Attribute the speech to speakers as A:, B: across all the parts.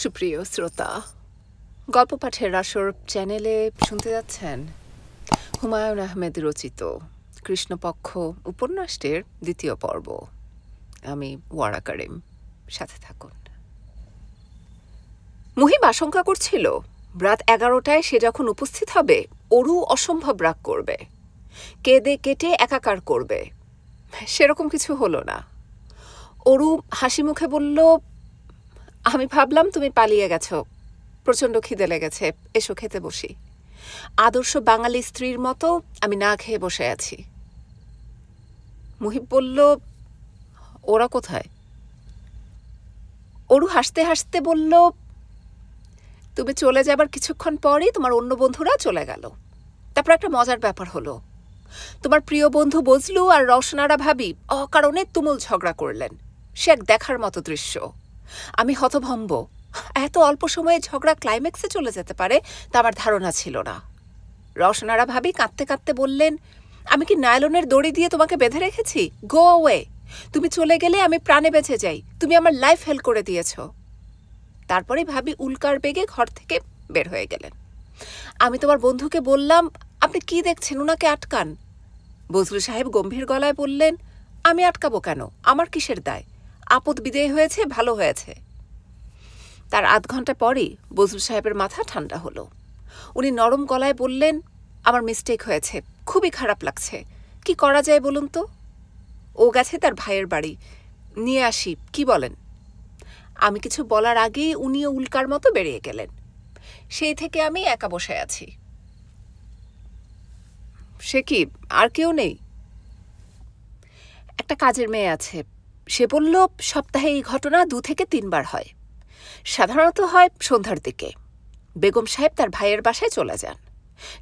A: সুপ্রিয় শ্রোতা, গল্প পাঠের আসর চ্যানেলে শুনতে যাচ্ছেন হুমায়ুন আহমেদ রচিত কৃষ্ণপক্ষ উপন্যাসটির দ্বিতীয় পর্ব। আমি ওয়ারা কারিম, সাথে থাকুন। মুহিব আশঙ্কা করছিল রাত 11টায় সে যখন উপস্থিত হবে অরু অসম্ভব রাগ করবে, কেঁদে কেটে একাকার করবে। সেরকম কিছু হলো না। অরু হাসি মুখে বলল, আমি ভাবলাম তুমি পালিয়ে গেছ, প্রচণ্ড খিদে লেগেছে, এসো খেতে বসি। আদর্শ বাঙালি স্ত্রীর মতো আমি না খেয়ে বসে আছি। মুহিব বলল, ওরা কোথায়? অরু হাসতে হাসতে বলল, তুমি চলে যাবার কিছুক্ষণ পরই তোমার অন্য বন্ধুরা চলে গেল। তারপর একটা মজার ব্যাপার হলো, তোমার প্রিয় বন্ধু বজলু আর রওশনারা ভাবি অকারণে তুমুল ঝগড়া করলেন। সে এক দেখার মতো দৃশ্য। আমি হতভম্ব। এত অল্প সময়ে ঝগড়া ক্লাইম্যাক্সে চলে যেতে পারে তা আমার ধারণা ছিল না। রওশনারা ভাবি কাঁদতে কাঁদতে বললেন, আমি কি নাইলনের দড়ি দিয়ে তোমাকে বেঁধে রেখেছি? Go away. তুমি চলে গেলে আমি প্রাণে বেঁচে যাই, তুমি আমার লাইফ হেল্প করে দিয়েছ। তারপরে ভাবি উল্কার বেগে ঘর থেকে বের হয়ে গেলেন। আমি তোমার বন্ধুকে বললাম, আপনি কি দেখছেন, ওনাকে আটকান। বজলু সাহেব গম্ভীর গলায় বললেন, আমি আটকাবো কেন? আমার কিসের দায়? আপদ বিদেয় হয়েছে, ভালো হয়েছে। তার আধ ঘন্টা পরই বজলু সাহেবের মাথা ঠান্ডা হলো। উনি নরম গলায় বললেন, আমার মিস্টেক হয়েছে, খুবই খারাপ লাগছে। কি করা যায় বলুন তো? ও গেছে তার ভাইয়ের বাড়ি, নিয়ে আসি, কি বলেন? আমি কিছু বলার আগেই উনিও উল্কার মতো বেরিয়ে গেলেন। সেই থেকে আমি একা বসে আছি। সে কি, আর কেউ নেই? একটা কাজের মেয়ে আছে। সে বলল সপ্তাহে এই ঘটনা 2 থেকে 3 বার হয়। সাধারণত হয় সন্ধ্যার দিকে। বেগম সাহেব তার ভাইয়ের বাসায় চলে যান,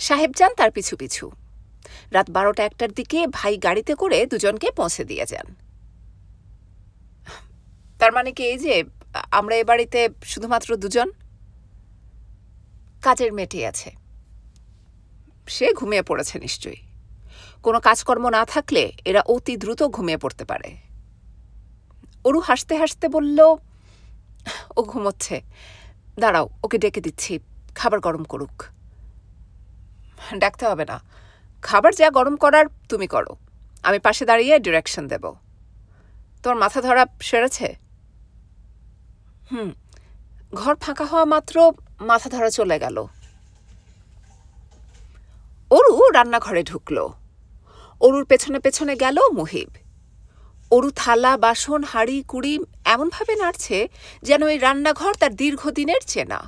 A: সাহেব যান তার পিছু পিছু। রাত 12টা-1টার দিকে ভাই গাড়িতে করে দুজনকে পৌঁছে দিয়ে যান। তার মানে কি এই যে আমরা এ বাড়িতে শুধুমাত্র দুজন? কাজের মেয়েটি আছে, সে ঘুমিয়ে পড়েছে নিশ্চয়ই। কোনো কাজকর্ম না থাকলে এরা অতি দ্রুত ঘুমিয়ে পড়তে পারে। অরু হাসতে হাসতে বলল, ও ঘুমোচ্ছে, দাঁড়াও ওকে ডেকে দিচ্ছি, খাবার গরম করুক। ডাকতে হবে না, খাবার যা গরম করার তুমি করো, আমি পাশে দাঁড়িয়ে ডিরেকশন দেব। তোমার মাথা ধরা সেরেছে? ঘর ফাঁকা হওয়া মাত্র মাথা ধরা চলে গেল। অরু রান্নাঘরে ঢুকল। অরুর পেছনে পেছনে গেল মুহিব। অরু থালা বাসন হাঁড়ি কুড়ি এমনভাবে নাড়ছে যেন এই রান্নাঘর তার দীর্ঘদিনের চেনা,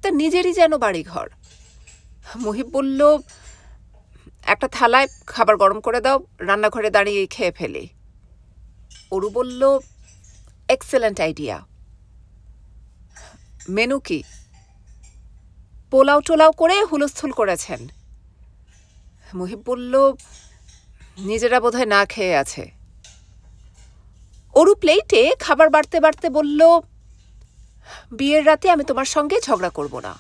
A: তার নিজেরই যেন বাড়িঘর। মুহিব বলল, একটা থালায় খাবার গরম করে দাও, রান্নাঘরে দাঁড়িয়ে খেয়ে ফেলি। অরু বলল, এক্সেলেন্ট আইডিয়া। মেনু কি? পোলাও টোলাও করে হুলস্থুল করেছেন। মুহিব বলল, নিজেরা বোধহয় না খেয়ে আছে। অরু প্লেটে খাবার বাড়তে বাড়তে বলল, বিয়ের রাতে আমি তোমার সঙ্গে ঝগড়া করব না,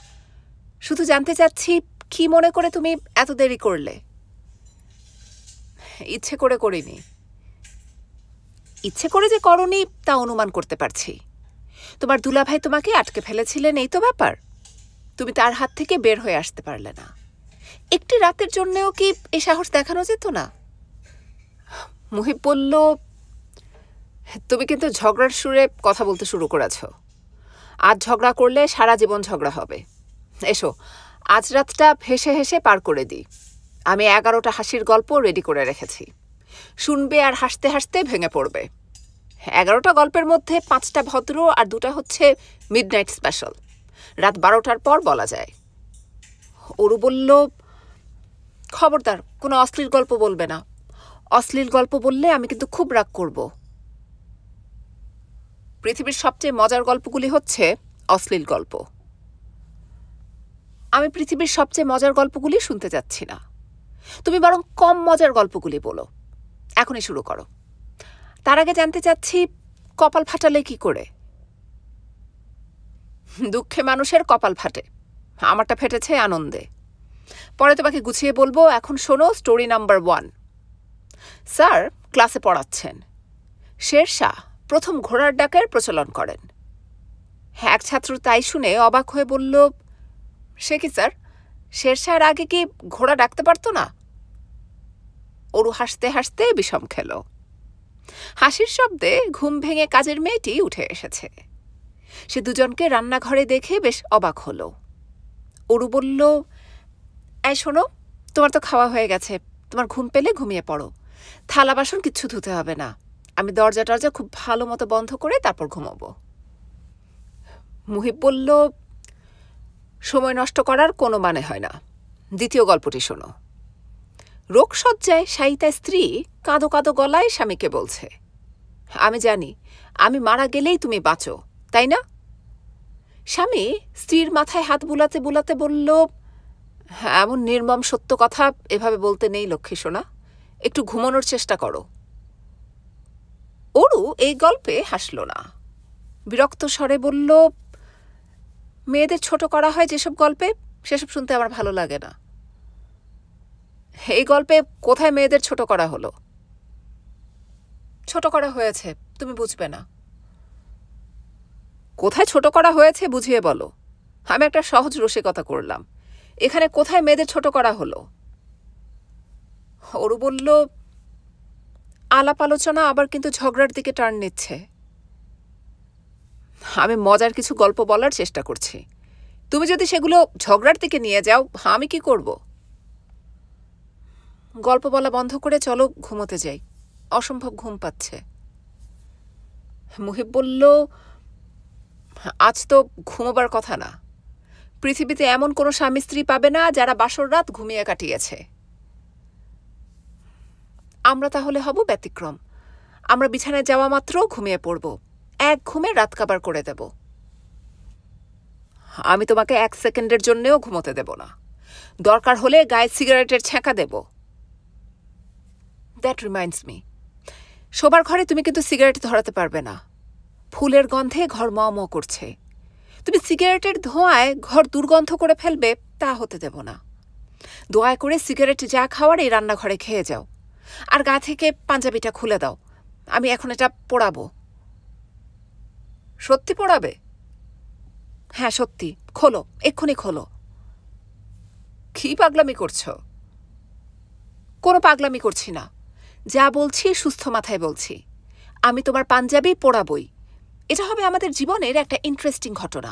A: শুধু জানতে চাচ্ছি কি মনে করে তুমি এত দেরি করলে? ইচ্ছে করে করিনি। ইচ্ছে করে যে করনি তা অনুমান করতে পারছি। তোমার দুলাভাই তোমাকে আটকে ফেলেছিলেন, এই তো ব্যাপার। তুমি তার হাত থেকে বের হয়ে আসতে পারলে না। একটি রাতের জন্যেও কি এই সাহস দেখানো যেত না? মুহিব বলল, তুমি কিন্তু ঝগড়ার সুরে কথা বলতে শুরু করেছ। আজ ঝগড়া করলে সারা জীবন ঝগড়া হবে। এসো আজ রাতটা হেসে হেসে পার করে দিই। আমি 11টা হাসির গল্প রেডি করে রেখেছি, শুনবে আর হাসতে হাসতে ভেঙে পড়বে। 11টা গল্পের মধ্যে 5টা ভদ্র আর 2টা হচ্ছে মিডনাইট স্পেশাল, রাত 12টার পর বলা যায়। অরু বলল, খবরদার কোনো অশ্লীল গল্প বলবে না। অশ্লীল গল্প বললে আমি কিন্তু খুব রাগ করব। পৃথিবীর সবচেয়ে মজার গল্পগুলি হচ্ছে অশ্লীল গল্প। আমি পৃথিবীর সবচেয়ে মজার গল্পগুলি শুনতে যাচ্ছি না, তুমি বরং কম মজার গল্পগুলি বলো। এখনই শুরু করো। তার আগে জানতে চাচ্ছি, কপাল ফাটালে কি করে? দুঃখে মানুষের কপাল ফাটে, আমারটা ফেটেছে আনন্দে। পরে তোমাকে গুছিয়ে বলবো, এখন শোনো স্টোরি নাম্বার 1। স্যার ক্লাসে পড়াচ্ছেন। শেরশাহ প্রথম ঘোড়ার ডাকের প্রচলন করেন। এক ছাত্র তাই শুনে অবাক হয়ে বলল, সে কি স্যার, শেরশাহর আগে কি ঘোড়া ডাকতে পারত না? অরু হাসতে হাসতে বিষম খেল। হাসির শব্দে ঘুম ভেঙে কাজের মেয়েটি উঠে এসেছে। সে দুজনকে রান্নাঘরে দেখে বেশ অবাক হল। অরু বলল, এই শোনো, তোমার তো খাওয়া হয়ে গেছে, তোমার ঘুম পেলে ঘুমিয়ে পড়ো, থালা বাসন কিচ্ছু ধুতে হবে না, আমি দরজা টরজা খুব ভালো মতো বন্ধ করে তারপর ঘুমোবো। মুহিব বলল, সময় নষ্ট করার কোনো মানে হয় না। দ্বিতীয় গল্পটি শোনো। রোগশয্যায় শায়িতা স্ত্রী কাঁদো কাঁদো গলায় স্বামীকে বলছে, আমি জানি আমি মারা গেলেই তুমি বাঁচো, তাই না? স্বামী স্ত্রীর মাথায় হাত বুলাতে বুলাতে বলল, এমন নির্মম সত্য কথা এভাবে বলতে নেই লক্ষ্মী সোনা, একটু ঘুমানোর চেষ্টা করো। অরু এই গল্পে হাসল না, বিরক্ত স্বরে বলল, মেয়েদের ছোট করা হয় যেসব গল্পে, সেসব শুনতে আমার ভালো লাগে না। এই গল্পে কোথায় মেয়েদের ছোট করা হলো? ছোট করা হয়েছে, তুমি বুঝবে না। কোথায় ছোট করা হয়েছে বুঝিয়ে বলো। আমি একটা সহজ রসিকতা করলাম, এখানে কোথায় মেয়েদের ছোট করা হলো? অরু বলল, আলাপ আলোচনা আবার কিন্তু ঝগড়ার দিকে টার্ন নিচ্ছে। আমি মজার কিছু গল্প বলার চেষ্টা করছি, তুমি যদি সেগুলো ঝগড়ার দিকে নিয়ে যাও, আমি কি করব? গল্প বলা বন্ধ করে চলো ঘুমোতে যাই, অসম্ভব ঘুম পাচ্ছে। মুহিব বলল, আজ তো ঘুমোবার কথা না। পৃথিবীতে এমন কোনো স্বামী স্ত্রী পাবে না যারা বাসর রাত ঘুমিয়ে কাটিয়েছে। আমরা তাহলে হব ব্যতিক্রম। আমরা বিছানায় যাওয়া মাত্র ঘুমিয়ে পড়ব, এক ঘুমে রাত কাবার করে দেব। আমি তোমাকে 1 সেকেন্ডের জন্যেও ঘুমোতে দেব না, দরকার হলে গায়ে সিগারেটের ছ্যাঁকা দেব। দ্যাট রিমাইন্ডস মি, শোবার ঘরে তুমি কিন্তু সিগারেট ধরাতে পারবে না, ফুলের গন্ধে ঘর ম ম করছে। তুমি সিগারেটের ধোঁয়ায় ঘর দুর্গন্ধ করে ফেলবে, তা হতে দেব না। দয়া করে সিগারেট যা খাওয়ার এই রান্নাঘরে খেয়ে যাও, আর গা থেকে পাঞ্জাবিটা খুলে দাও, আমি এখন এটা পোড়াবো। সত্যি পোড়াবে? হ্যাঁ সত্যি, খোলো, এক্ষুনি খোলো। কি পাগলামি করছো? কোনো পাগলামি করছি না, যা বলছি সুস্থ মাথায় বলছি। আমি তোমার পাঞ্জাবি পোড়াবই, এটা হবে আমাদের জীবনের একটা ইন্টারেস্টিং ঘটনা।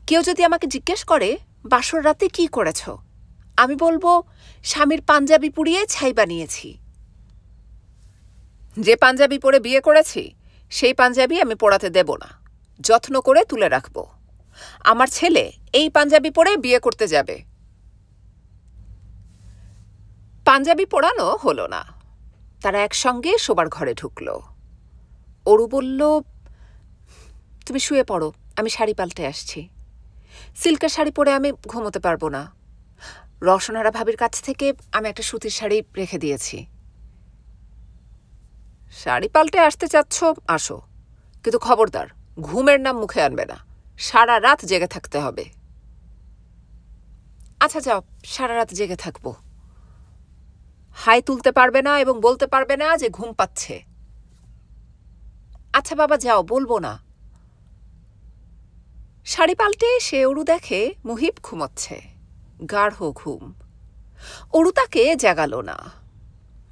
A: কেউ যদি আমাকে জিজ্ঞেস করে বাসর রাতে কি করেছ, আমি বলবো স্বামীর পাঞ্জাবি পুড়িয়ে ছাই বানিয়েছি। যে পাঞ্জাবি পরে বিয়ে করেছি সেই পাঞ্জাবি আমি পোড়াতে দেব না, যত্ন করে তুলে রাখব। আমার ছেলে এই পাঞ্জাবি পরে বিয়ে করতে যাবে। পাঞ্জাবি পোড়ানো হলো না, তারা একসঙ্গে শোবার ঘরে ঢুকল। অরু বলল, তুমি শুয়ে পড়ো, আমি শাড়ি পাল্টে আসছি। সিল্কের শাড়ি পরে আমি ঘুমোতে পারবো না। রসনারা ভাবির কাছ থেকে আমি একটা সুতির শাড়ি রেখে দিয়েছি। শাড়ি পাল্টে আসতে চাচ্ছ আসো, কিন্তু খবরদার ঘুমের নাম মুখে আনবে না, সারা রাত জেগে থাকতে হবে। আচ্ছা যাও, সারা রাত জেগে থাকবো। হাই তুলতে পারবে না এবং বলতে পারবে না যে ঘুম পাচ্ছে। আচ্ছা বাবা যাও, বলবো না। শাড়ি পাল্টে সে অরু দেখে মুহিব ঘুমোচ্ছে, গাঢ় ঘুম। অরু তাকে জাগালো না,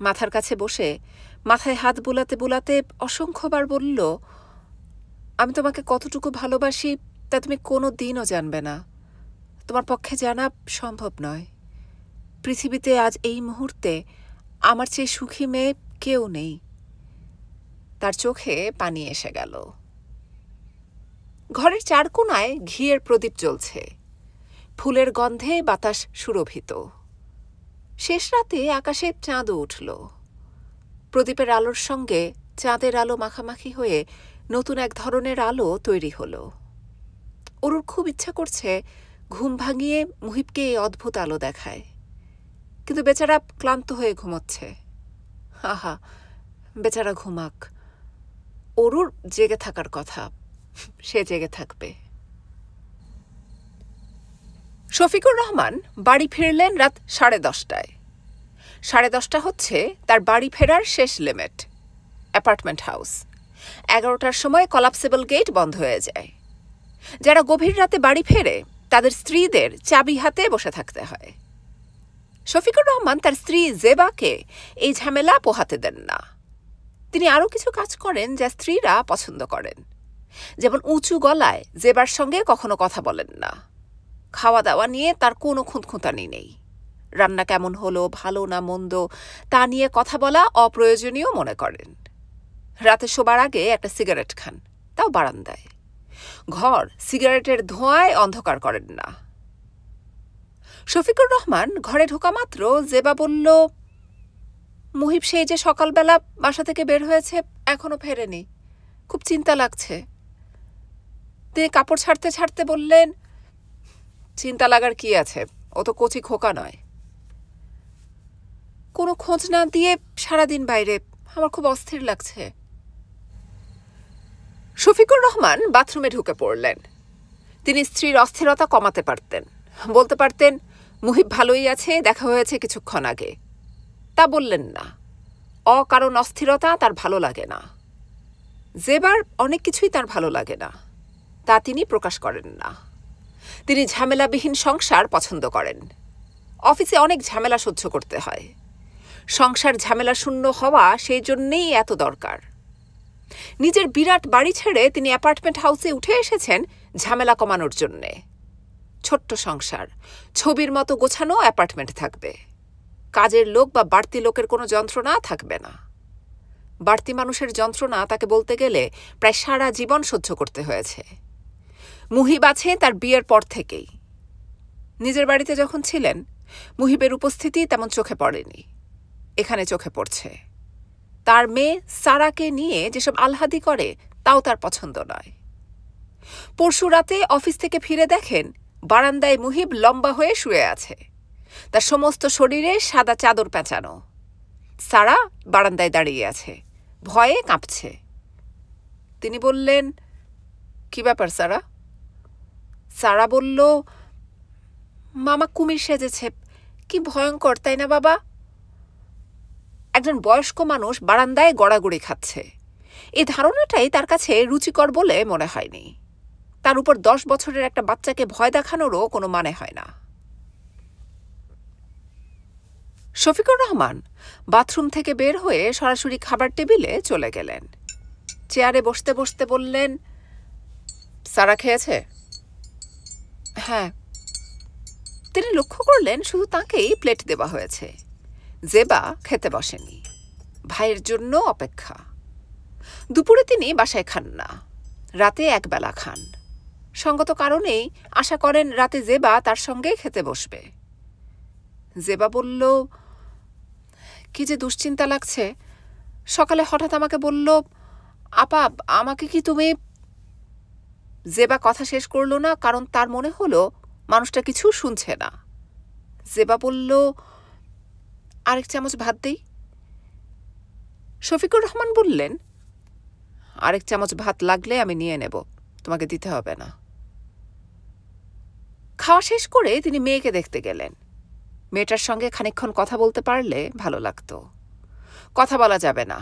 A: মাথার কাছে বসে মাথায় হাত বুলাতে বুলাতে অসংখ্যবার বলল, আমি তোমাকে কতটুকু ভালোবাসি তা তুমি কোনো দিনও জানবে না, তোমার পক্ষে জানা সম্ভব নয়। পৃথিবীতে আজ এই মুহূর্তে আমার চেয়ে সুখী মেয়ে কেউ নেই। তার চোখে পানি এসে গেল। ঘরের চার কোণায় ঘিয়ের প্রদীপ জ্বলছে, ফুলের গন্ধে বাতাস সুরভিত। শেষ রাতে আকাশে চাঁদও উঠল। প্রদীপের আলোর সঙ্গে চাঁদের আলো মাখামাখি হয়ে নতুন এক ধরনের আলো তৈরি হল। অরুর খুব ইচ্ছা করছে ঘুম ভাঙিয়ে মুহিবকে এই অদ্ভুত আলো দেখায়, কিন্তু বেচারা ক্লান্ত হয়ে ঘুমোচ্ছে। আহা, বেচারা ঘুমাক, অরুর জেগে থাকার কথা, সে জেগে থাকবে। শফিকুর রহমান বাড়ি ফিরলেন রাত 10:30টায়। 10:30 হচ্ছে তার বাড়ি ফেরার শেষ লিমিট। Apartment house. 11টার সময় কলাপসেবল গেট বন্ধ হয়ে যায়। যারা গভীর রাতে বাড়ি ফেরে তাদের স্ত্রীদের চাবি হাতে বসে থাকতে হয়। শফিকুর রহমান তার স্ত্রী জেবাকে এই ঝামেলা পোহাতে দেন না। তিনি আরও কিছু কাজ করেন যা স্ত্রীরা পছন্দ করেন। যেমন উঁচু গলায় জেবার সঙ্গে কখনো কথা বলেন না। খাওয়া দাওয়া নিয়ে তার কোনো খুঁতখুঁতানি নেই। রান্না কেমন হলো, ভালো না মন্দ, তা নিয়ে কথা বলা অপ্রয়োজনীয় মনে করেন। রাতে শোবার আগে একটা সিগারেট খান, তাও বারান্দায়। ঘর সিগারেটের ধোঁয়ায় অন্ধকার করেন না। শফিকুর রহমান ঘরে ঢোকা মাত্র জেবা বলল, মুহিব সেই যে সকালবেলা বাসা থেকে বের হয়েছে, এখনো ফেরেনি, খুব চিন্তা লাগছে। তিনি কাপড় ছাড়তে ছাড়তে বললেন, চিন্তা লাগার কি আছে, ও তো কচি খোকা নয়। কোনো খোঁজ না দিয়ে সারাদিন বাইরে, আমার খুব অস্থির লাগছে। শফিকুর রহমান বাথরুমে ঢুকে পড়লেন। তিনি স্ত্রীর অস্থিরতা কমাতে পারতেন, বলতে পারতেন, মুহিব ভালোই আছে, দেখা হয়েছে কিছুক্ষণ আগে। তা বললেন না। অকারণ অস্থিরতা তার ভালো লাগে না। জেবার অনেক কিছুই তার ভালো লাগে না, তা তিনি প্রকাশ করেন না। তিনি ঝামেলাবিহীন সংসার পছন্দ করেন। অফিসে অনেক ঝামেলা সহ্য করতে হয়। সংসার ঝামেলা শূন্য হওয়া সেই জন্যেই এত দরকার। নিজের বিরাট বাড়ি ছেড়ে তিনি অ্যাপার্টমেন্ট হাউসে উঠে এসেছেন ঝামেলা কমানোর জন্যে। ছোট্ট সংসার, ছবির মতো গোছানো অ্যাপার্টমেন্ট থাকবে। কাজের লোক বা বাড়তি লোকের কোনো যন্ত্রণা থাকবে না। বাড়তি মানুষের যন্ত্রণা তাকে বলতে গেলে প্রায় সারা জীবন সহ্য করতে হয়েছে। মুহিব আছে তার বিয়ের পর থেকেই। নিজের বাড়িতে যখন ছিলেন, মুহিবের উপস্থিতি তেমন চোখে পড়েনি। এখানে চোখে পড়ছে। তার মেয়ে সারাকে নিয়ে যেসব আলহাদি করে, তাও তার পছন্দ নয়। পরশু রাতে অফিস থেকে ফিরে দেখেন বারান্দায় মুহিব লম্বা হয়ে শুয়ে আছে। তার সমস্ত শরীরে সাদা চাদর পেঁচানো। সারা বারান্দায় দাঁড়িয়ে আছে, ভয়ে কাঁপছে। তিনি বললেন, কি ব্যাপার সারা? সারা বলল, মামা কুমির সেজেছে, কি ভয়ঙ্কর, তাই না বাবা? একজন বয়স্ক মানুষ বারান্দায় গড়াগড়ি খাচ্ছে। এই ধারণাটাই তার কাছে রুচিকর বলে মনে হয়নি। তার উপর 10 বছরের একটা বাচ্চাকে ভয় দেখানোরও কোনো মানে হয় না। শফিকুর রহমান বাথরুম থেকে বের হয়ে সরাসরি খাবার টেবিলে চলে গেলেন। চেয়ারে বসতে বসতে বললেন, সারা খেয়েছে? হ্যাঁ। তিনি লক্ষ্য করলেন শুধু তাঁকেই প্লেট দেওয়া হয়েছে। জেবা খেতে বসেনি, ভাইয়ের জন্য অপেক্ষা। দুপুরে তিনি বাসায় খান না, রাতে একবেলা খান। সঙ্গত কারণেই আশা করেন রাতে জেবা তার সঙ্গে খেতে বসবে। জেবা বলল, কি যে দুশ্চিন্তা লাগছে। সকালে হঠাৎ আমাকে বলল, আপা আমাকে কি তুমি... জেবা কথা শেষ করল না, কারণ তার মনে হলো মানুষটা কিছু শুনছে না। জেবা বলল, আরেক চামচ ভাত দেই? শফিকুর রহমান বললেন, আরেক চামচ ভাত লাগলে আমি নিয়ে নেব, তোমাকে দিতে হবে না। খাওয়া শেষ করে তিনি মেয়েকে দেখতে গেলেন। মেয়েটার সঙ্গে খানিকক্ষণ কথা বলতে পারলে ভালো লাগতো। কথা বলা যাবে না,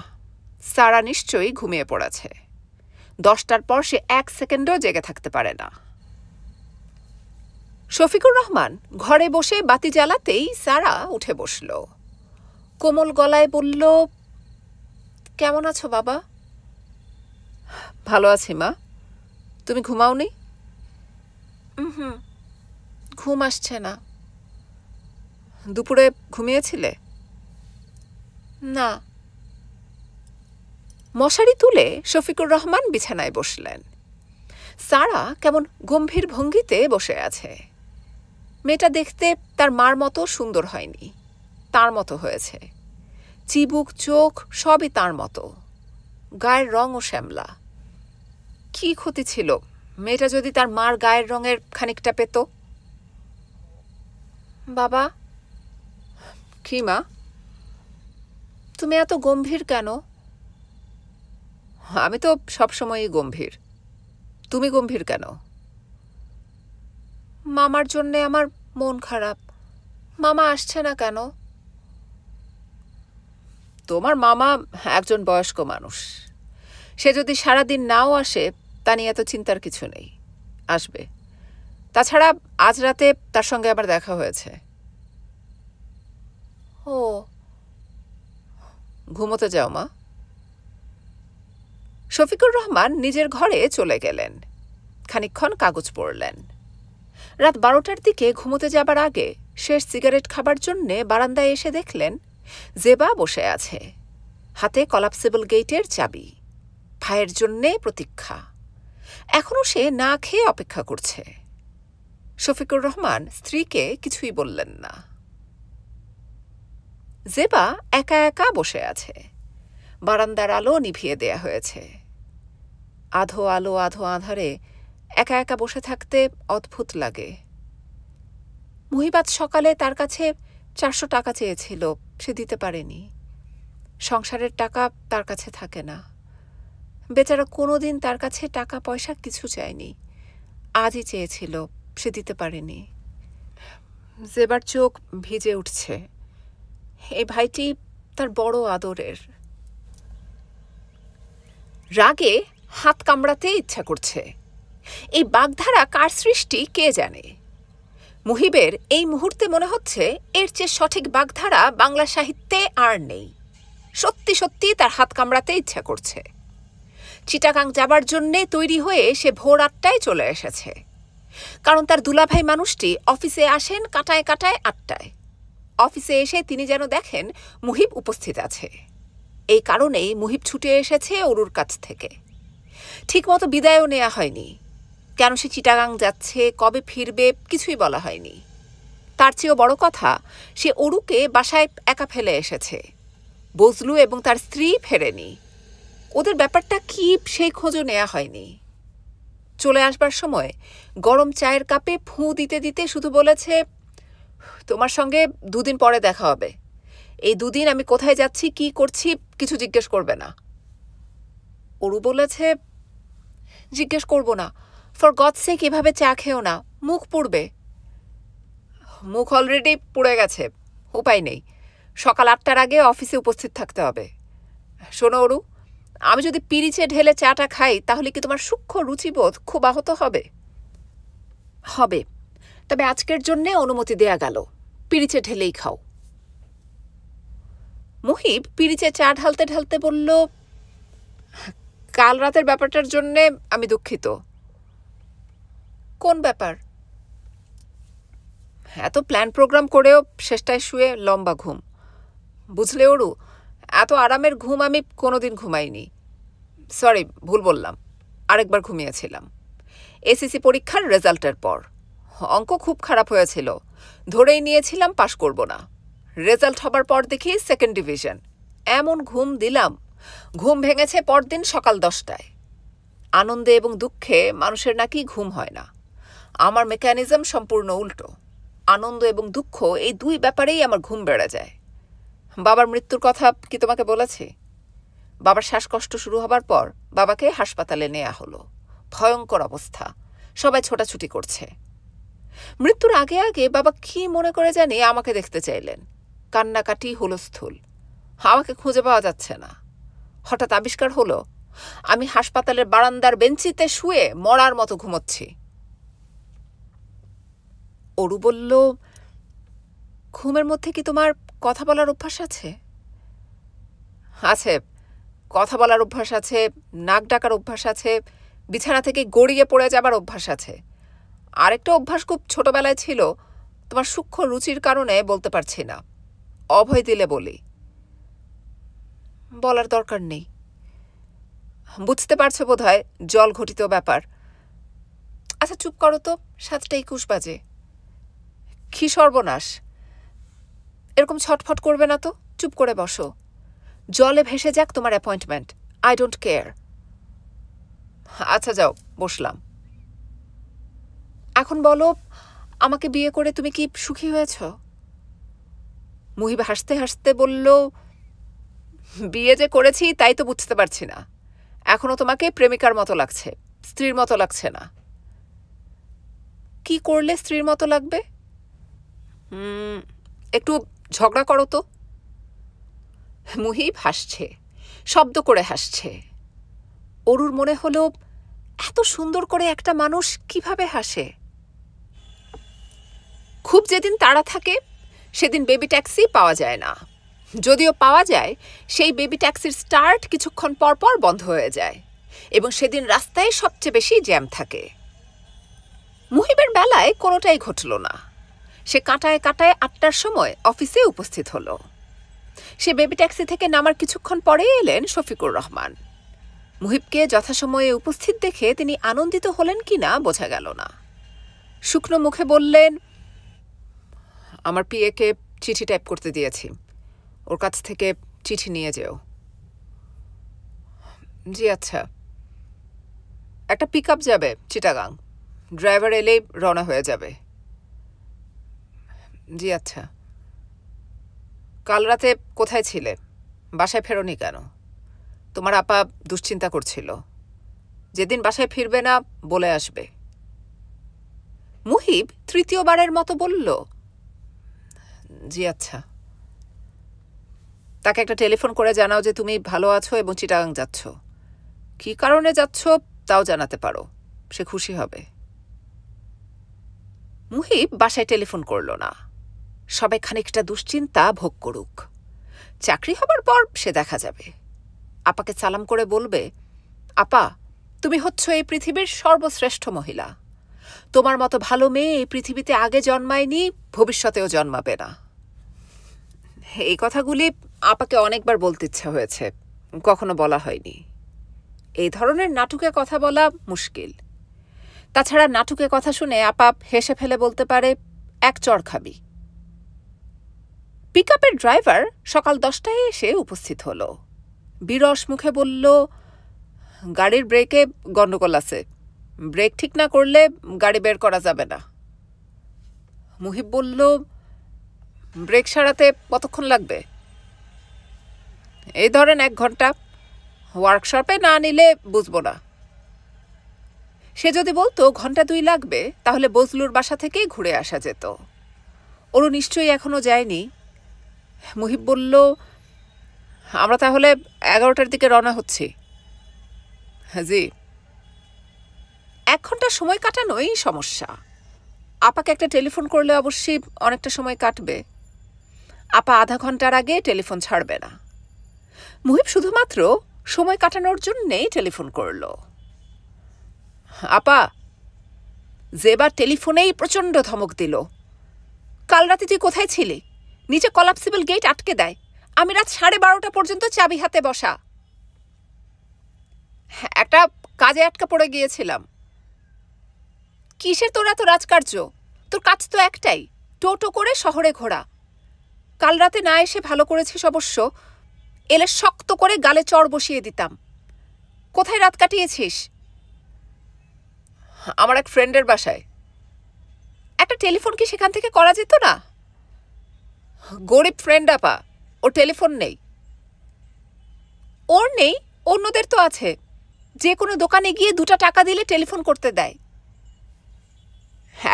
A: সারা নিশ্চয়ই ঘুমিয়ে পড়েছে। 10টার পর সে 1 সেকেন্ডও জেগে থাকতে পারে না। শফিকুর রহমান ঘরে বসে বাতি জ্বালাতেই সারা উঠে বসল। কোমল গলায় বলল, কেমন আছো বাবা? ভালো আছি মা, তুমি ঘুমাওনি? ঘুম আসছে না। দুপুরে ঘুমিয়েছিলে? না। মশারি তুলে শফিকুর রহমান বিছানায় বসলেন। সারা কেমন গম্ভীর ভঙ্গিতে বসে আছে। মেয়েটা দেখতে তার মার মতো সুন্দর হয়নি, তার মতো হয়েছে। চিবুক, চোখ সবই তার মতো। গায়ের রঙও শ্যামলা। কি ক্ষতি ছিল মেয়েটা যদি তার মার গায়ের রঙের খানিকটা পেত? বাবা। কি মা, তুমি এত গম্ভীর কেন? আমি তো সবসময়ই গম্ভীর। তুমি গম্ভীর কেন? মামার জন্যে আমার মন খারাপ। মামা আসছে না কেন? তোমার মামা একজন বয়স্ক মানুষ। সে যদি সারাদিন নাও আসে, তা নিয়ে এত চিন্তার কিছু নেই। আসবে। তাছাড়া আজ রাতে তার সঙ্গে আবার দেখা হয়েছে। ও, ঘুমোতে যাও মা। শফিকুর রহমান নিজের ঘরে চলে গেলেন। খানিকক্ষণ কাগজ পড়লেন। রাত 12টার দিকে ঘুমোতে যাবার আগে শেষ সিগারেট খাবার জন্যে বারান্দায় এসে দেখলেন জেবা বসে আছে, হাতে কলাপসেবল গেটের চাবি। ভাইয়ের জন্যে প্রতীক্ষা। এখনও সে না খেয়ে অপেক্ষা করছে। শফিকুর রহমান স্ত্রীকে কিছুই বললেন না। জেবা একা একা বসে আছে। বারান্দার আলো নিভিয়ে দেয়া হয়েছে। আধো আলো আধো আঁধারে একা একা বসে থাকতে অদ্ভুত লাগে। মুহিবাত সকালে তার কাছে 400 টাকা চেয়েছিল, সে দিতে পারেনি। সংসারের টাকা তার কাছে থাকে না। বেচারা কোনোদিন তার কাছে টাকা পয়সা কিছু চায়নি, আজই চেয়েছিল, সে দিতে পারেনি। জেবার চোখ ভিজে উঠছে। এই ভাইটি তার বড় আদরের। রাগে হাত কামড়াতে ইচ্ছা করছে। এই বাগধারা কার সৃষ্টি কে জানে। মুহিবের এই মুহূর্তে মনে হচ্ছে এর চেয়ে সঠিক বাগধারা বাংলা সাহিত্যে আর নেই। সত্যি সত্যি তার হাত কামড়াতে ইচ্ছা করছে। চিটাগাং যাবার জন্যে তৈরি হয়ে সে ভোর 8টায় চলে এসেছে, কারণ তার দুলাভাই মানুষটি অফিসে আসেন কাঁটায় কাঁটায় 8টায়। অফিসে এসে তিনি যেন দেখেন মুহিব উপস্থিত আছে। এই কারণেই মুহিব ছুটে এসেছে অরুর কাছ থেকে। ঠিকমতো বিদায়ও নেওয়া হয়নি। কেন সে চিটাগাং যাচ্ছে, কবে ফিরবে, কিছুই বলা হয়নি। তার চেয়েও বড় কথা, সে অরুকে বাসায় একা ফেলে এসেছে। বজলু এবং তার স্ত্রী ফেরেনি। ওদের ব্যাপারটা কি সেই খোঁজও নেওয়া হয়নি। চলে আসবার সময় গরম চায়ের কাপে ফুঁ দিতে দিতে শুধু বলেছে, তোমার সঙ্গে 2 দিন পরে দেখা হবে। এই 2 দিন আমি কোথায় যাচ্ছি, কি করছি, কিছু জিজ্ঞেস করবে না। অরু বলেছে, জিজ্ঞেস করব না, ফর গডস সেক এভাবে চা খেও না, মুখ পুড়বে। মুখ অলরেডি পুড়ে গেছে, উপায় নেই। সকাল 8টার আগে অফিসে উপস্থিত থাকতে হবে। শোনো অরু, আমি যদি পিরিচে ঢেলে চাটা খাই তাহলে কি তোমার সূক্ষ্ম রুচিবোধ খুব আহত হবে? হবে, তবে আজকের জন্যে অনুমতি দেয়া গেল, পিরিচে ঢেলেই খাও। মুহিব পিরিচে চা ঢালতে ঢালতে বলল, কাল রাতের ব্যাপারটার জন্যে আমি দুঃখিত। কোন ব্যাপার? এত প্ল্যান প্রোগ্রাম করেও শেষটায় শুয়ে লম্বা ঘুম। বুঝলে অরু, এত আরামের ঘুম আমি কোনোদিন ঘুমাইনি। সরি, ভুল বললাম, আরেকবার ঘুমিয়েছিলাম। এসএসসি পরীক্ষার রেজাল্টের পর। অঙ্ক খুব খারাপ হয়েছিল, ধরেই নিয়েছিলাম পাশ করব না। রেজাল্ট হবার পর দেখি 2nd ডিভিশন। এমন ঘুম দিলাম, ঘুম ভেঙেছে পরদিন সকাল 10টায়। আনন্দে এবং দুঃখে মানুষের নাকি ঘুম হয় না। আমার মেকানিজম সম্পূর্ণ উল্টো। আনন্দ এবং দুঃখ এই 2 ব্যাপারেই আমার ঘুম বেড়ে যায়। বাবার মৃত্যুর কথা কি তোমাকে বলেছি? বাবার শ্বাসকষ্ট শুরু হবার পর বাবাকে হাসপাতালে নেওয়া হলো। ভয়ঙ্কর অবস্থা, সবাই ছোটাছুটি করছে। মৃত্যুর আগে আগে বাবা কি মনে করে জানি আমাকে দেখতে চাইলেন। কান্নাকাটি হুলস্থুল। আমাকে খুঁজে পাওয়া যাচ্ছে না। হঠাৎ আবিষ্কার হলো আমি হাসপাতালের বারান্দার বেঞ্চিতে শুয়ে মরার মতো ঘুমোচ্ছি। অরু বলল, ঘুমের মধ্যে কি তোমার কথা বলার অভ্যাস আছে? আছে, কথা বলার অভ্যাস আছে, নাক ডাকার অভ্যাস আছে, বিছানা থেকে গড়িয়ে পড়ে যাবার অভ্যাস আছে। আরেকটা অভ্যাস খুব ছোটবেলায় ছিল, তোমার সূক্ষ্ম রুচির কারণে বলতে পারছি না। অভয় দিলে বলি। বলার দরকার নেই। বুঝতে পারছো বোধহয়, জল ঘটিত ব্যাপার। আচ্ছা চুপ করো তো, 7:21 বাজে। কি সর্বনাশ! এরকম ছটফট করবে না তো, চুপ করে বসো। জলে ভেসে যাক তোমার অ্যাপয়েন্টমেন্ট, আই ডোন্ট কেয়ার। আচ্ছা যাও, বসলাম। এখন বলো, আমাকে বিয়ে করে তুমি কি সুখী হয়েছ? মুহিব হাসতে হাসতে বলল, বিয়ে যে করেছি তাই তো বুঝতে পারছি না। এখনো তোমাকে প্রেমিকার মতো লাগছে, স্ত্রীর মতো লাগছে না। কি করলে স্ত্রীর মতো লাগবে? একটু ঝগড়া করো তো। মুহিব হাসছে, শব্দ করে হাসছে। অরুর মনে হলো এত সুন্দর করে একটা মানুষ কিভাবে হাসে? খুব যেদিন তাড়া থাকে সেদিন বেবি ট্যাক্সি পাওয়া যায় না। যদিও পাওয়া যায়, সেই বেবি ট্যাক্সির স্টার্ট কিছুক্ষণ পর পর বন্ধ হয়ে যায় এবং সেদিন রাস্তায় সবচেয়ে বেশি জ্যাম থাকে। মুহিবের বেলায় কোনোটাই ঘটল না। সে কাঁটায় কাঁটায় 8টার সময় অফিসে উপস্থিত হলো। সে বেবি ট্যাক্সি থেকে নামার কিছুক্ষণ পরেই এলেন শফিকুর রহমান। মুহিবকে যথাসময়ে উপস্থিত দেখে তিনি আনন্দিত হলেন কিনা বোঝা গেল না। শুকনো মুখে বললেন, আমার পিএকে চিঠি টাইপ করতে দিয়েছি, ওর কাছ থেকে চিঠি নিয়ে যেও। জি আচ্ছা। একটা পিক আপ যাবে চিটাগাং, ড্রাইভার এলেই রওনা হয়ে যাবে। জি আচ্ছা। কাল রাতে কোথায় ছিলে? বাসায় ফেরোনি কেন? তোমার আপা দুশ্চিন্তা করছিল। যেদিন বাসায় ফিরবে না বলে আসবে। মুহিব তৃতীয়বারের মতো বলল, জি আচ্ছা। তাকে একটা টেলিফোন করে জানাও যে তুমি ভালো আছো এবং চিটাগাং যাচ্ছ। কী কারণে যাচ্ছ তাও জানাতে পারো, সে খুশি হবে। মুহিব বাসায় টেলিফোন করল না। সবাই খানিকটা দুশ্চিন্তা ভোগ করুক। চাকরি হবার পর সে দেখা যাবে। আপাকে সালাম করে বলবে, আপা, তুমি হচ্ছ এই পৃথিবীর সর্বশ্রেষ্ঠ মহিলা। তোমার মতো ভালো মেয়ে এই পৃথিবীতে আগে জন্মায়নি, ভবিষ্যতেও জন্মাবে না। এই কথাগুলি আপাকে অনেকবার বলতে ইচ্ছা হয়েছে, কখনো বলা হয়নি। এই ধরনের নাটুকে কথা বলা মুশকিল। তাছাড়া নাটুকে কথা শুনে আপা হেসে ফেলে বলতে পারে, এক চড় খাবি। পিক আপের ড্রাইভার সকাল 10টায় এসে উপস্থিত হল। বিরস মুখে বলল, গাড়ির ব্রেকে গন্ডগোল আছে, ব্রেক ঠিক না করলে গাড়ি বের করা যাবে না। মুহিব বলল, ব্রেক সারাতে কতক্ষণ লাগবে? এই ধরেন 1 ঘন্টা। ওয়ার্কশপে না নিলে বুঝবো না। সে যদি বলতো ঘন্টা 2 লাগবে, তাহলে বজলুর বাসা থেকেই ঘুরে আসা যেত। ওরও নিশ্চয়ই এখনো যায়নি। মুহিব বলল, আমরা তাহলে 11টার দিকে রওনা হচ্ছি। জি। 1 ঘন্টা সময় কাটানোই সমস্যা। আপাকে একটা টেলিফোন করলে অবশ্যই অনেকটা সময় কাটবে। আপা আধা ঘন্টার আগে টেলিফোন ছাড়বে না। মুহিব শুধুমাত্র সময় কাটানোর জন্যেই টেলিফোন করল। আপা, জেবার টেলিফোনেই প্রচণ্ড ধমক দিল। কাল রাতে তুই কোথায় ছিলি? নিচে কলাপসিবল গেট আটকে দেয়। আমি রাত 12:30 পর্যন্ত চাবি হাতে বসা। একটা কাজে আটকা পড়ে গিয়েছিলাম। কিসের তোর এত রাজকার্য? তোর কাজ তো একটাই, টোটো করে শহরে ঘোরা। কাল রাতে না এসে ভালো করেছিস অবশ্য, এলে শক্ত করে গালে চড় বসিয়ে দিতাম। কোথায় রাত কাটিয়েছিস? আমার এক ফ্রেন্ডের বাসায়। একটা টেলিফোন কি সেখান থেকে করা যেত না? গরিব ফ্রেন্ড আপা, ওর টেলিফোন নেই। ওর নেই, অন্যদের তো আছে। যে কোনো দোকানে গিয়ে 2টা টাকা দিলে টেলিফোন করতে দেয়।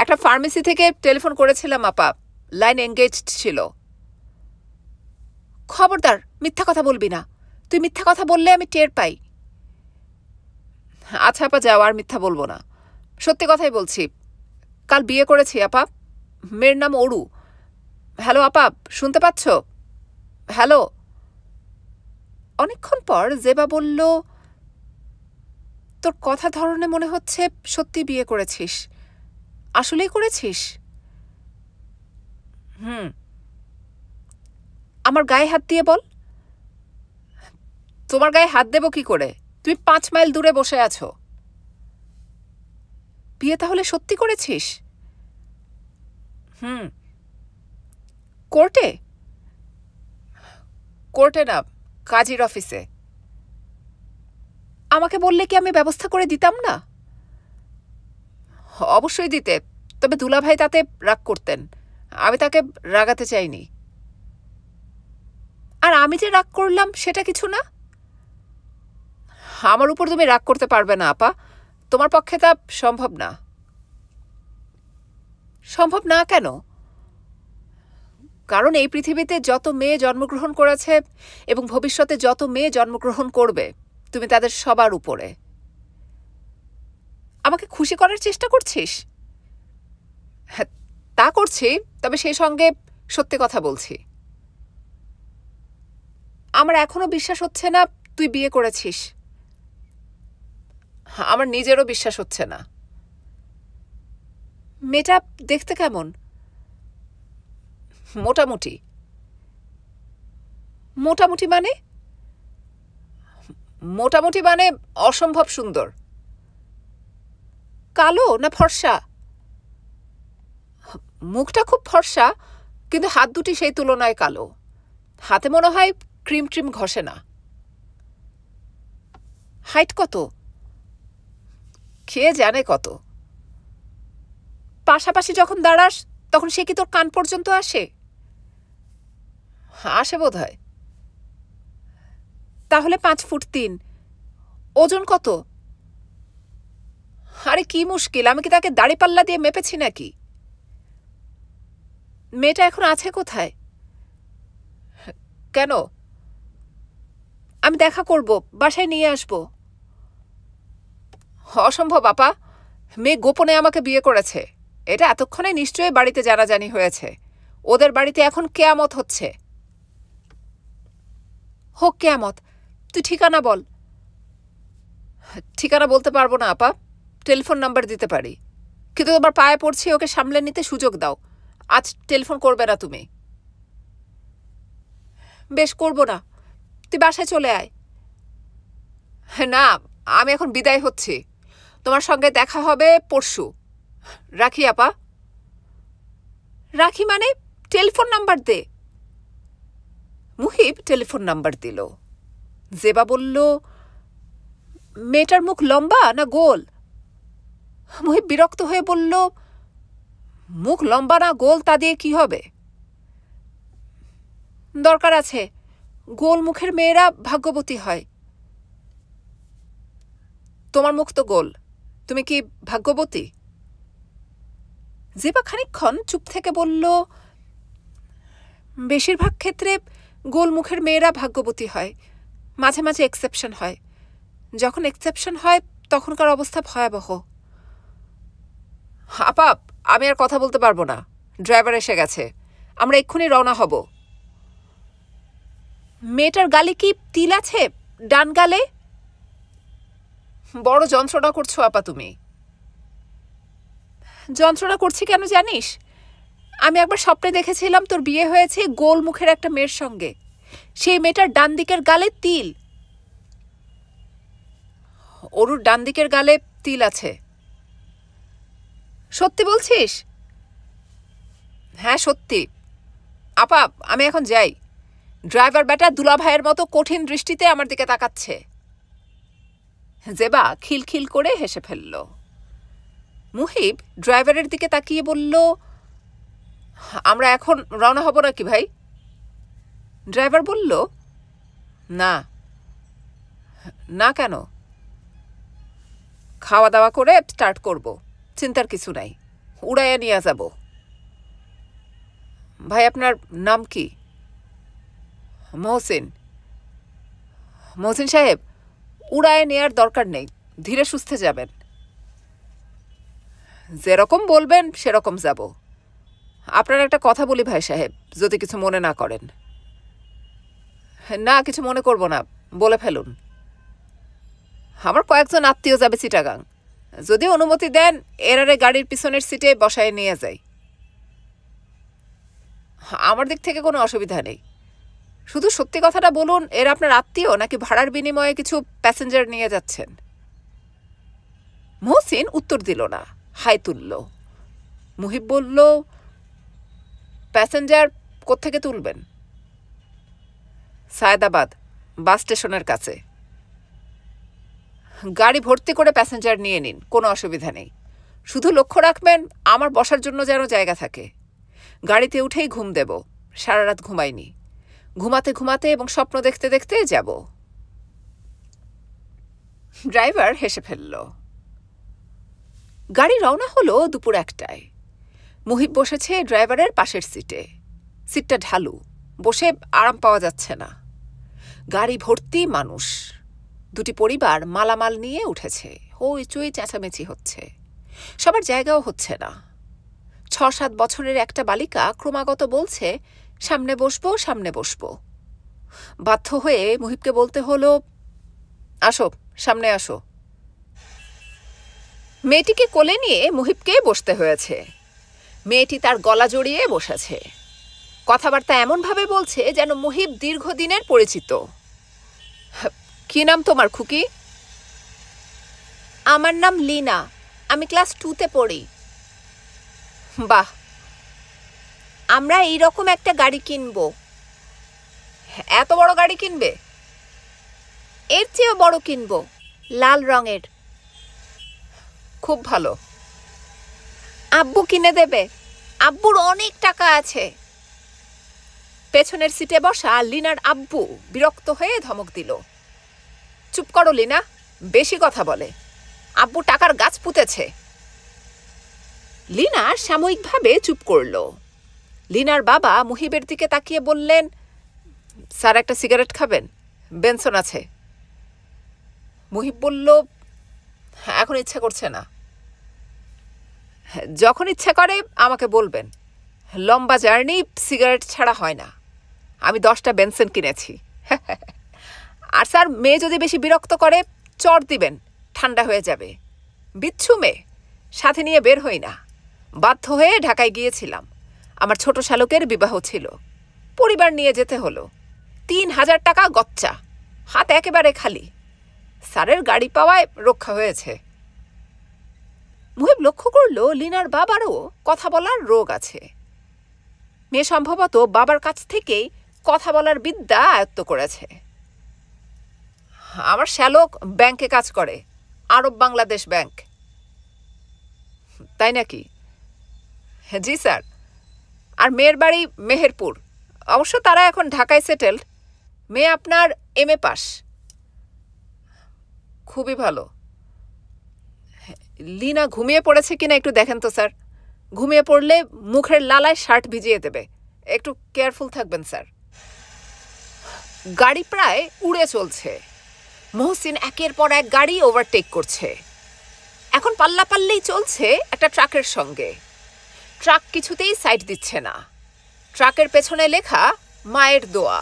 A: একটা ফার্মেসি থেকে টেলিফোন করেছিলাম আপা, লাইন এনগেজড ছিল। খবরদার মিথ্যা কথা বলবি না। তুই মিথ্যা কথা বললে আমি টের পাই। আচ্ছা আপা, যাও, আর মিথ্যা বলবো না। সত্যি কথাই বলছি। কাল বিয়ে করেছি আপা, মেয়ের নাম অরু। হ্যালো আপা, শুনতে পাচ্ছ? হ্যালো। অনেকক্ষণ পর জেবা বলল, তোর কথা ধরনে মনে হচ্ছে সত্যি বিয়ে করেছিস। আসলেই করেছিস? আমার গায়ে হাত দিয়ে বল। তোমার গায়ে হাত দেব কি করে? তুমি 5 মাইল দূরে বসে আছো। বিয়ে তাহলে সত্যি করেছিস? কোর্টে? কোর্টে না, কাজীর অফিসে। আমাকে বললে কি আমি ব্যবস্থা করে দিতাম না? অবশ্যই দিতে, তবে দুলাভাই তাতে রাগ করতেন। আমি তাকে রাগাতে চাইনি। আর আমি যে রাগ করলাম সেটা কিছু না। আমার উপর তুমি রাগ করতে পারবে না আপা, তোমার পক্ষে তা সম্ভব না। সম্ভব না কেন? কারণ এই পৃথিবীতে যত মেয়ে জন্মগ্রহণ করেছে এবং ভবিষ্যতে যত মেয়ে জন্মগ্রহণ করবে, তুমি তাদের সবার উপরে। আমাকে খুশি করার চেষ্টা করছিস? হ্যাঁ, তা করছি, তবে সেই সঙ্গে সত্যি কথা বলছি। আমার এখনো বিশ্বাস হচ্ছে না তুই বিয়ে করেছিস। আমার নিজেরও বিশ্বাস হচ্ছে না। মেয়েটা দেখতে কেমন? মোটামুটি। মোটামুটি মানে? মোটামুটি মানে অসম্ভব সুন্দর। কালো না ফর্সা? মুখটা খুব ফর্সা, কিন্তু হাত দুটি সেই তুলনায় কালো। হাতে মনে হয় ক্রিম ট্রিম ঘষে না। হাইট কত? খেয়ে জানে কত। পাশাপাশি যখন দাঁড়াস তখন সে কি তোর কান পর্যন্ত আসে? আসে বোধ হয়। তাহলে 5 ফুট 3। ওজন কত? আরে কি মুশকিল, আমি কি তাকে দাড়িপাল্লা দিয়ে মেপেছি নাকি? মেয়েটা এখন আছে কোথায়? কেন? আমি দেখা করব, বাসায় নিয়ে আসব। অসম্ভব আপা, মেয়ে গোপনে আমাকে বিয়ে করেছে। এটা এতক্ষণে নিশ্চয়ই বাড়িতে জানাজানি হয়েছে। ওদের বাড়িতে এখন কেয়ামত হচ্ছে। হোক কেয়ামত, তুই ঠিকানা বল। ঠিকানা বলতে পারবো না আপা, টেলিফোন নাম্বার দিতে পারি। কিন্তু তোমার পায়ে পড়ছি, ওকে সামলে নিতে সুযোগ দাও। আজ টেলিফোন করবে না তুমি। বেশ, করব না, তুই বাসায় চলে আয়। না, আমি এখন বিদায় হচ্ছি। তোমার সঙ্গে দেখা হবে পরশু। রাখি আপা। রাখি মানে? টেলিফোন নাম্বার দে। মুহিব টেলিফোন নাম্বার দিল। জেবা বলল, মেয়েটার মুখ লম্বা না গোল? মুহিব বিরক্ত হয়ে বলল, মুখ লম্বা না গোল তা দিয়ে কি হবে? দরকার আছে, গোল মুখের মেয়েরা ভাগ্যবতী হয়। তোমার মুখ তো গোল, তুমি কি ভাগ্যবতী? জেবা খানিকক্ষণ চুপ থেকে বলল, বেশিরভাগ ক্ষেত্রে গোল মুখের মেয়েরা ভাগ্যবতী হয়, মাঝে মাঝে এক্সেপশন হয়। যখন এক্সেপশন হয় তখনকার অবস্থা ভয়াবহ। আপা, আমি আর কথা বলতে পারবো না, ড্রাইভার এসে গেছে। আমরা এক্ষুনি রওনা হব। মেয়েটার গালে কি তিল আছে? ডান গালে? বড় যন্ত্রণা করছো আপা তুমি। যন্ত্রণা করছি কেন জানিস? আমি একবার স্বপ্নে দেখেছিলাম তোর বিয়ে হয়েছে গোল মুখের একটা মেয়ের সঙ্গে। সেই মেয়েটার ডান দিকের গালে তিল। অরুর ডান দিকের গালে তিল আছে। সত্যি বলছিস? হ্যাঁ সত্যি। আপা, আমি এখন যাই। ড্রাইভার বেটা দুলাভাইয়ের মতো কঠিন দৃষ্টিতে আমার দিকে তাকাচ্ছে। জেবা খিলখিল করে হেসে ফেলল। মুহিব ড্রাইভারের দিকে তাকিয়ে বলল, আমরা এখন রওনা হব নাকি ভাই? ড্রাইভার বলল, না। না কেন? খাওয়া দাওয়া করে স্টার্ট করব, চিন্তার কিছু নাই, উড়াইয়া নিয়ে যাব। ভাই আপনার নাম কি? মহসিন। মহসিন সাহেব, উড়ায় নেয়ার দরকার নেই, ধীরে সুস্থে যাবেন। যেরকম বলবেন সেরকম যাব। আপনার একটা কথা বলি ভাই সাহেব, যদি কিছু মনে না করেন। না, কিছু মনে করব না, বলে ফেলুন। আমার কয়েকজন আত্মীয় যাবে চিটাগাং। যদি অনুমতি দেন এরারে গাড়ির পিছনের সিটে বসায় নিয়ে যাই। আমার দিক থেকে কোনো অসুবিধা নেই, শুধু সত্যি কথাটা বলুন, এরা আপনার আত্মীয় নাকি ভাড়ার বিনিময়ে কিছু প্যাসেঞ্জার নিয়ে যাচ্ছেন? মহসিন উত্তর দিল না, হাই তুলল। মুহিব বলল, প্যাসেঞ্জার কোত্থেকে তুলবেন? সায়দাবাদ বাস স্টেশনের কাছে। গাড়ি ভর্তি করে প্যাসেঞ্জার নিয়ে নিন, কোনো অসুবিধা নেই। শুধু লক্ষ্য রাখবেন আমার বসার জন্য যেন জায়গা থাকে। গাড়িতে উঠেই ঘুম দেব, সারা রাত ঘুমাইনি। ঘুমাতে ঘুমাতে এবং স্বপ্ন দেখতে দেখতে যাব। ড্রাইভার হেসে ফেলল। গাড়ি রওনা হলো দুপুর 1টায়। মুহিব বসেছে ড্রাইভারের পাশের সিটে। সিটটা ঢালু, বসে আরাম পাওয়া যাচ্ছে না। গাড়ি ভর্তি মানুষ। দুটি পরিবার মালামাল নিয়ে উঠেছে। হইচই চেঁচামেচি হচ্ছে, সবার জায়গাও হচ্ছে না। 6-7 বছরের একটা বালিকা ক্রমাগত বলছে, সামনে বসবো, সামনে বসবো। বাধ্য হয়ে মুহিবকে বলতে হলো, আসো, সামনে আসো। মেয়েটিকে কোলে নিয়ে মুহিবকে বসতে হয়েছে। মেয়েটি তার গলা জড়িয়ে বসেছে। কথাবার্তা এমনভাবে বলছে যেন মুহিব দীর্ঘদিনের পরিচিত। কি নাম তোমার খুকি? আমার নাম লীনা, আমি ক্লাস 2-তে পড়ি। বাহ, আমরা এইরকম একটা গাড়ি কিনব। এত বড় গাড়ি কিনবে? এর চেয়েও বড় কিনব, লাল রঙের। খুব ভালো। আব্বু কিনে দেবে, আব্বুর অনেক টাকা আছে। পেছনের সিটে বসা লিনার আব্বু বিরক্ত হয়ে ধমক দিল, চুপ করো লিনা, বেশি কথা বলে। আব্বু টাকার গাছ পুঁতেছে। লিনা সাময়িকভাবে চুপ করল। লিনার বাবা মুহিবের দিকে তাকিয়ে বললেন, স্যার একটা সিগারেট খাবেন? বেনসন আছে। মুহিব বলল, এখন ইচ্ছা করছে না। যখন ইচ্ছা করে আমাকে বলবেন। লম্বা জার্নি সিগারেট ছাড়া হয় না। আমি 10টা বেনসন কিনেছি। আর স্যার, মেয়ে যদি বেশি বিরক্ত করে চড় দিবেন, ঠান্ডা হয়ে যাবে। বিচ্ছু মেয়ে, সাথে নিয়ে বের হই না। বাধ্য হয়ে ঢাকায় গিয়েছিলাম, আমার ছোট শালকের বিবাহ ছিল। পরিবার নিয়ে যেতে হলো। 3000 টাকা গচ্চা, হাত একেবারে খালি। স্যারের গাড়ি পাওয়ায় রক্ষা হয়েছে। মুহিব লক্ষ্য করল লিনার বাবারও কথা বলার রোগ আছে। মেয়ে সম্ভবত বাবার কাছ থেকেই কথা বলার বিদ্যা আয়ত্ত করেছে। আমার শ্যালক ব্যাংকে কাজ করে, আরব বাংলাদেশ ব্যাংক। তাই নাকি? জি স্যার। আর মেয়ের বাড়ি মেহেরপুর। অবশ্য তারা এখন ঢাকায় সেটেলড। মেয়ে আপনার MA পাস। খুবই ভালো। লিনা ঘুমিয়ে পড়েছে কিনা একটু দেখেন তো স্যার। ঘুমিয়ে পড়লে মুখের লালায় শার্ট ভিজিয়ে দেবে, একটু কেয়ারফুল থাকবেন স্যার। গাড়ি প্রায় উড়ে চলছে। মহসিন একের পর এক গাড়ি ওভারটেক করছে। এখন পাল্লাপাল্লেই চলছে একটা ট্রাকের সঙ্গে। ট্রাক কিছুতেই সাইড দিচ্ছে না। ট্রাকের পেছনে লেখা মায়ের দোয়া।